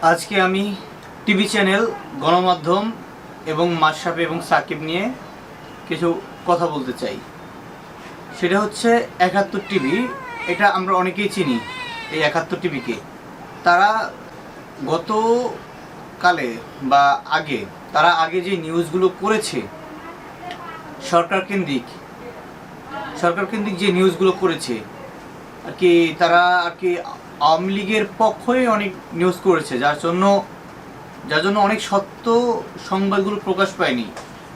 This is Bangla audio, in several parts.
আজকে আমি টিভি চ্যানেল, গণমাধ্যম এবং মাশরাফি এবং সাকিব নিয়ে কিছু কথা বলতে চাই। সেটা হচ্ছে ৭১ টিভি। এটা আমরা অনেকেই চিনি এই ৭১ টিভিকে। তারা গতকালে বা আগে যে নিউজগুলো করেছে, সরকার কেন্দ্রিক যে নিউজগুলো করেছে আর কি, তারা আর কি আওয়ামী লীগের পক্ষে অনেক নিউজ করেছে, যার জন্য অনেক সত্য সংবাদগুলো প্রকাশ পায়নি।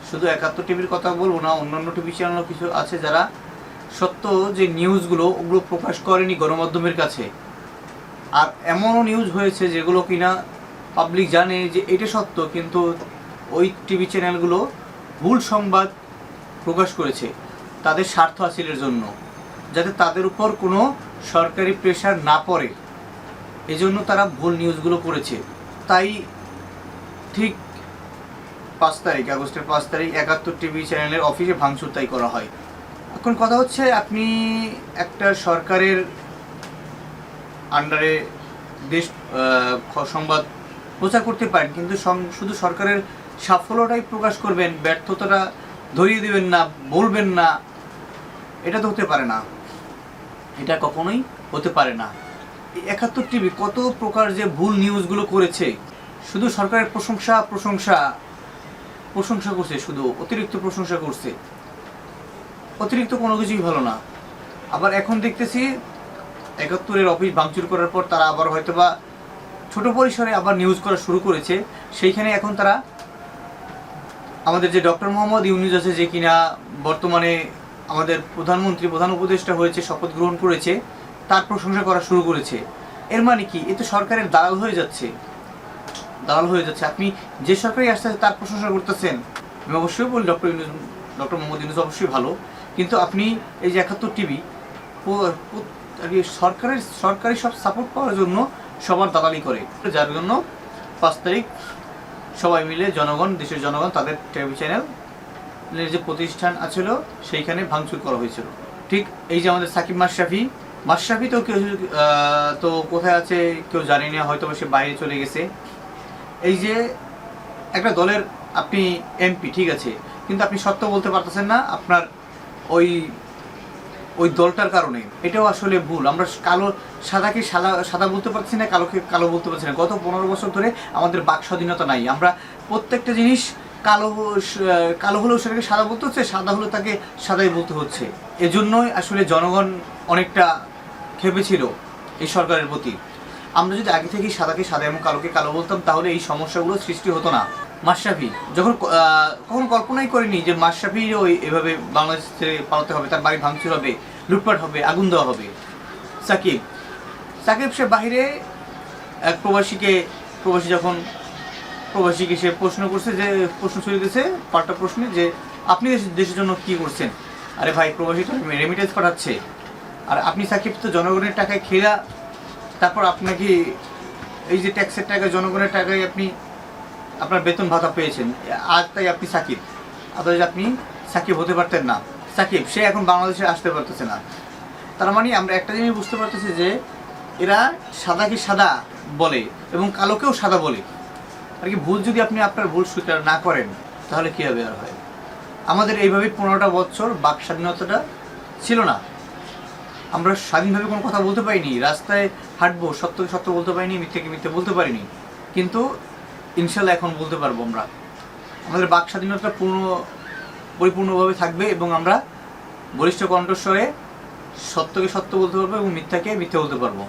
শুধু ৭১ টিভির কথা বলবো না, অন্যান্য টিভি চ্যানেলও কিছু আছে যারা সত্য যে নিউজগুলো ওগুলো প্রকাশ করেনি গণমাধ্যমের কাছে। আর এমনও নিউজ হয়েছে যেগুলো কিনা পাবলিক জানে যে এটা সত্য, কিন্তু ওই টিভি চ্যানেলগুলো ভুল সংবাদ প্রকাশ করেছে তাদের স্বার্থ হাসিলের জন্য, যাতে তাদের উপর কোনো সরকারি প্রেশার না পড়ে, এজন্য তারা ভুল নিউজগুলো করেছে। তাই ঠিক 5 তারিখ, আগস্টের 5 তারিখ ৭১ টিভি চ্যানেলের অফিসে ভাঙচুর তাই করা হয়। এখন কথা হচ্ছে, আপনি একটা সরকারের আন্ডারে দেশ সংবাদ প্রচার করতে পারেন, কিন্তু শুধু সরকারের সাফল্যটাই প্রকাশ করবেন, ব্যর্থতাটা ধরিয়ে দেবেন না, বলবেন না, এটা তো হতে পারে না। এটা কখনোই হতে পারে না। ৭১ টিভি কত প্রকার যে ভুল নিউজগুলো করেছে, শুধু সরকারের প্রশংসা করছে, শুধু অতিরিক্ত প্রশংসা করছে। অতিরিক্ত কোনো কিছুই ভালো না। আবার এখন দেখতেছি ৭১-এর অফিস ভাঙচুর করার পর তারা আবার হয়তোবা ছোট পরিসরে আবার নিউজ করা শুরু করেছে। সেইখানে এখন তারা আমাদের যে ডক্টর মোহাম্মদ ইউনূস আছে, যে কিনা বর্তমানে আমাদের প্রধান উপদেষ্টা হয়েছে, শপথ গ্রহণ করেছে, তার প্রশংসা করা শুরু করেছে। এর মানে কি? এ তো সরকারের দালাল হয়ে যাচ্ছে। আপনি যে সরকারই আসছে তার প্রশংসা করতেছেন। আমি অবশ্যই বলি ডক্টর মোহাম্মদ ইউনূস অবশ্যই ভালো, কিন্তু আপনি এই যে ৭১ টিভি সরকারি সব সাপোর্ট পাওয়ার জন্য সবার দালালি করে, যার জন্য 5 তারিখ সবাই মিলে দেশের জনগণ তাদের টিভি চ্যানেলের যে প্রতিষ্ঠান আছিল সেইখানে ভাঙচুর করা হয়েছিল। ঠিক এই যে আমাদের সাকিব মাশরাফি তো কেউ তো কোথায় আছে কেউ জানি না, হয়তো সে বাইরে চলে গেছে। এই যে একটা দলের আপনি এমপি, ঠিক আছে, কিন্তু আপনি সত্য বলতে পারতেছেন না আপনার ওই দলটার কারণে। এটাও আসলে ভুল। আমরা সাদাকে সাদা বলতে পারছি না, কালোকে কালো বলতে পারছি না। গত 15 বছর ধরে আমাদের বাক স্বাধীনতা নাই। আমরা প্রত্যেকটা জিনিস কালো হলেও সেটাকে সাদা বলতে হচ্ছে, সাদা হলেও তাকে সাদাই বলতে হচ্ছে। এজন্যই আসলে জনগণ অনেকটা খেপেছিল এই সরকারের প্রতি। আমরা যদি আগে থেকেই সাদাকে সাদা এবং কালোকে কালো বলতাম, তাহলে এই সমস্যাগুলো সৃষ্টি হতো না। মাশরাফি কখন কল্পনাই করেনি যে মাশরাফি এভাবে বাংলাদেশ থেকে পালাতে হবে, তার বাড়ি ভাঙচুর হবে, লুটপাট হবে, আগুন দেওয়া হবে। সাকিব সে বাহিরে এক প্রবাসীকে সে প্রশ্ন ছুড়ে দিয়েছে, পাল্টা প্রশ্নে, যে আপনি দেশের জন্য কি করছেন? আরে ভাই, প্রবাসীটা রেমিটেন্স পাঠাচ্ছে, আর আপনি সাকিব তো জনগণের টাকায় খেলা, তারপর আপনাকে এই যে ট্যাক্সের টাকায়, জনগণের টাকায় আপনি আপনার বেতন ভাতা পেয়েছেন, আজ তাই আপনি সাকিব। আদারওয়াইজ আপনি সাকিব হতে পারতেন না। সাকিব সে এখন বাংলাদেশে আসতে পারতেছে না। তার মানে আমরা একটা জিনিস বুঝতে পারতেছি যে এরা সাদাকে সাদা বলে এবং কালোকেও সাদা বলে আর কি। ভুল যদি আপনি আপনার ভুল স্বীকার না করেন, তাহলে কী হবে? আর হয় আমাদের এইভাবে 15টা বছর বাক স্বাধীনতাটা ছিল না। আমরা স্বাধীনভাবে কোনো কথা বলতে পারিনি, রাস্তায় হাঁটবো, সত্যকে সত্য বলতে পারিনি, মিথ্যাকে মিথ্যে বলতে পারিনি। কিন্তু ইনশাল্লাহ এখন বলতে পারবো। আমাদের বাক স্বাধীনতা পরিপূর্ণভাবে থাকবে এবং আমরা বলিষ্ঠ কণ্ঠস্বরে সত্যকে সত্য বলতে পারবো এবং মিথ্যাকে মিথ্যে বলতে পারবো।